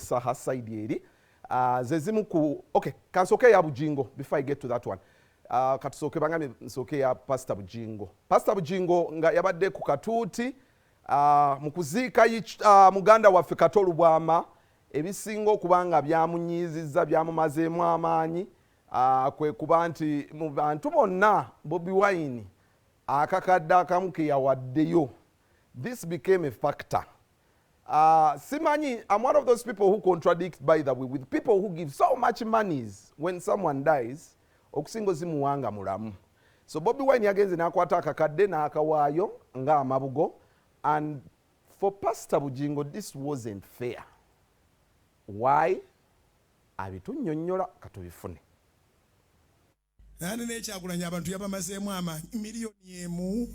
saha side eri zezimu ku okay kansoke ya Bugingo before I get to that one katusoke bangame nsoke ya Paasita Bugingo. Paasita Bugingo nga yabadde ku katuuti mukuziika muganda waffe Katolu Bwama ebisinga okubanga byamunyiizizza byamumazeemu amaanyi kwe kuba nti mu bantu bonna Bobi Wine akakadde akamu ke yawaddeyo. This became a factor. Simanyi, I'm one of those people who contradict, by the way, with people who give so much monies when someone dies, okusingo zimuwanga mulamu. So Bobi Wine yagenze nakwata akakadde n'akawaayo nga amabugo, and for Paasita Bugingo this wasn't fair. Why? Abitunnyonnyola katubifune. Nane nekyakulanya abantu yabamazeemu amaanyi miliyoni emu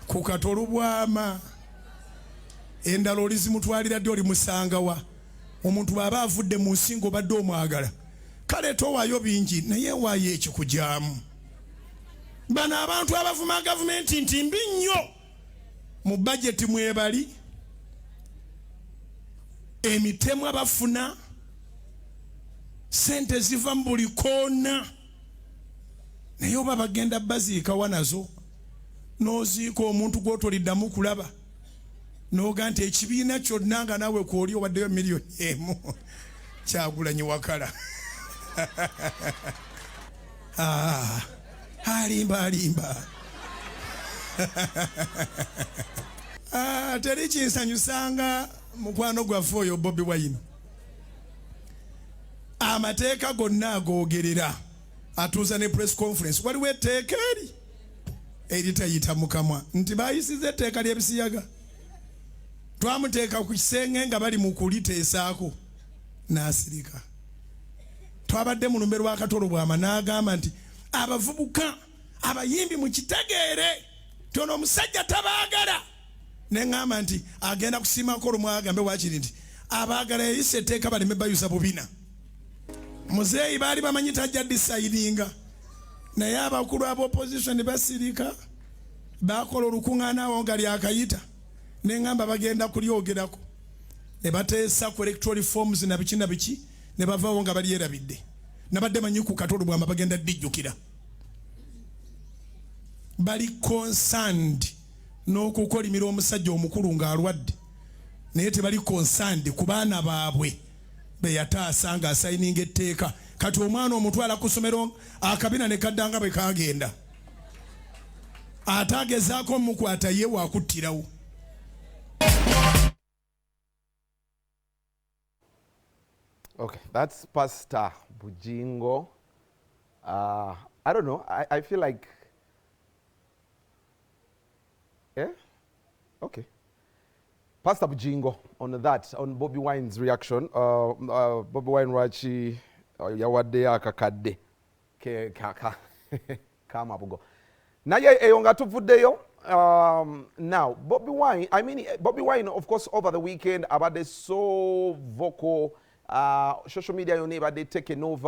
ku Katolu Bwama. Endala oli zimutwalira ddi oli musangawa. Omuntu bw'aba avudde mu nsingo obadde omwagala kale towaayo bingi naye waayo ekikujaamu. Bano abantu abavuma gavumenti nti mbi nnyo mu bajeti mwebali emitemu abafuna sente ziva mu buli koona naye oba bagenda baziikawa nazo n'oziika omuntu gw'otoliddamu kulaba n'oga nti ekibiina kyonna nga naawe kwoli owaddeyo miliyoni emu Kyagulanyi Wakala. Alimba teri kinsanyusanga mukwano gwaffe oyo Bobi Wine. Amateeka gonna agoogerera atuuza ne press conference waliwo etteeka eritayita mukamwa nti bayisiza etteeka ly'ebisiyaga twamuteeka ku kisenge nga bali mu kuliteesaako n'asirika. Twabadde mu lumbe lwa Katolu Bwama n'agamba nti abavubuka abayimbi mu kitegeere tono omusajja tabaagala. Ne ngamba nti agenda kusiimako olumwe agambe wakiri nti abaagala yayisa etteeka baleme bayuza bubina. Muzeeyi baali bamanyi tajja disayidinga naye abakulu ab'opposition basirika bakola olukuŋŋaana awo nga lyakayita ne ngamba bagenda kulyogerako ne bateesa ku electoral forms na biki ne bavaawo nga balyerabidde. Nabadde manyi ku Katolu Bwama bagenda dijjukira. Bali concerned n'okukolimira omusajja omukulu ng'alwadde naye tebali concerned ku baana baabwe be yataasa nga asayininga etteeka. Kati omwana omutwala ku ssomero akabina ne kaddanga bwe kaagenda ate agezaako mukwata ye waakuttirawo. Okay, that's Paasita Bugingo. I don't know. I feel like, yeah, okay. Paasita Bugingo on that, on Bobi Wine's reaction. Bobi Wine Rachi yawadde akakadde kamabugo. Naye eyonga tuvuddeyo. Now, Bobi Wine, Bobi Wine, of course, over the weekend, abadde so vocal. Social media yonna ebadde taken over.